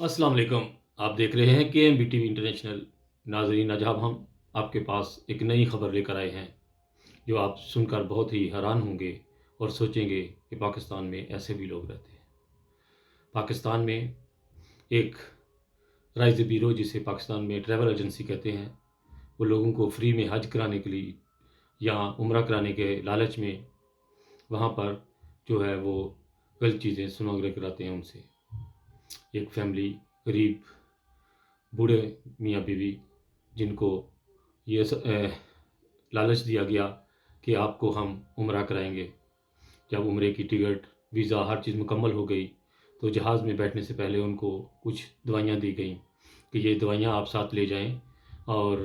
السلام علیکم۔ آپ دیکھ رہے ہیں کے M B T V International. ناظرین، آج ہم آپ کے پاس ایک نئی خبر لے کر آئے ہیں جو آپ سن کر بہت ہی حیران ہوں گے اور سوچیں گے کہ پاکستان میں ایسے بھی لوگ رہتے ہیں۔ پاکستان میں ایک رائز بیرو، جسے پاکستان میں ٹریول ایجنسی کہتے ہیں، وہ لوگوں کو فری میں حج کرانے کے لیے یا عمرہ کرانے کے لالچ میں وہاں پر جو ہے وہ غلط چیزیں سنوگرے کراتے ہیں ان سے۔ ایک فیملی، غریب بوڑھے میاں بیوی، جن کو یہ لالچ دیا گیا کہ آپ کو ہم عمرہ کرائیں گے۔ جب عمرے کی ٹکٹ، ویزا، ہر چیز مکمل ہو گئی تو جہاز میں بیٹھنے سے پہلے ان کو کچھ دوائیاں دی گئیں کہ یہ دوائیاں آپ ساتھ لے جائیں اور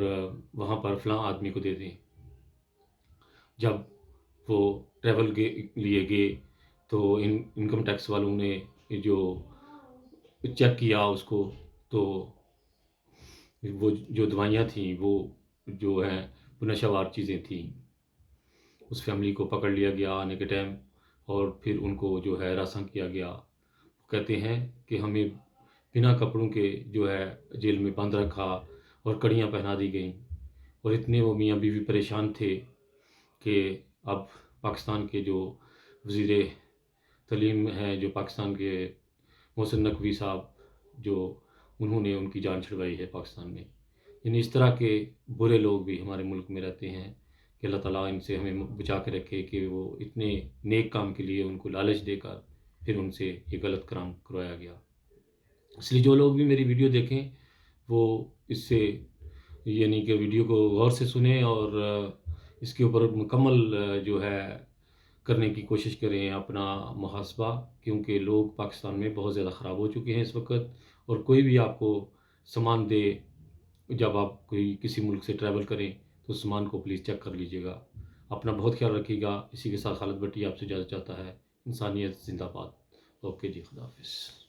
وہاں پر فلاں آدمی کو دے دیں۔ جب وہ ٹریول لیے گئے تو انکم ٹیکس والوں نے جو چیک کیا اس کو، تو وہ جو دوائیاں تھیں وہ جو ہیں وہ نشہ وار چیزیں تھیں۔ اس فیملی کو پکڑ لیا گیا آنے کے ٹائم، اور پھر ان کو جو ہے ہراساں کیا گیا۔ وہ کہتے ہیں کہ ہمیں بنا کپڑوں کے جو ہے جیل میں بند رکھا اور کڑیاں پہنا دی گئیں، اور اتنے وہ میاں بیوی پریشان تھے کہ اب پاکستان کے جو وزیر تعلیم ہیں، جو پاکستان کے محسن نقوی صاحب، جو انہوں نے ان کی جان چھڑوائی ہے پاکستان میں۔ یعنی اس طرح کے برے لوگ بھی ہمارے ملک میں رہتے ہیں کہ اللہ تعالیٰ ان سے ہمیں بچا کے رکھے کہ وہ اتنے نیک کام کے لیے ان کو لالچ دے کر پھر ان سے یہ غلط کام کروایا گیا۔ اس لیے جو لوگ بھی میری ویڈیو دیکھیں وہ اس سے یعنی کہ ویڈیو کو غور سے سنیں اور اس کے اوپر مکمل جو ہے کرنے کی کوشش کریں، اپنا محاسبہ، کیونکہ لوگ پاکستان میں بہت زیادہ خراب ہو چکے ہیں اس وقت۔ اور کوئی بھی آپ کو سامان دے، جب آپ کوئی کسی ملک سے ٹریول کریں تو سامان کو پلیز چیک کر لیجئے گا۔ اپنا بہت خیال رکھیے گا۔ اسی کے ساتھ خالد بٹی آپ سے اجازت چاہتا ہے۔ انسانیت زندہ باد۔ اوکے جی، خدا حافظ۔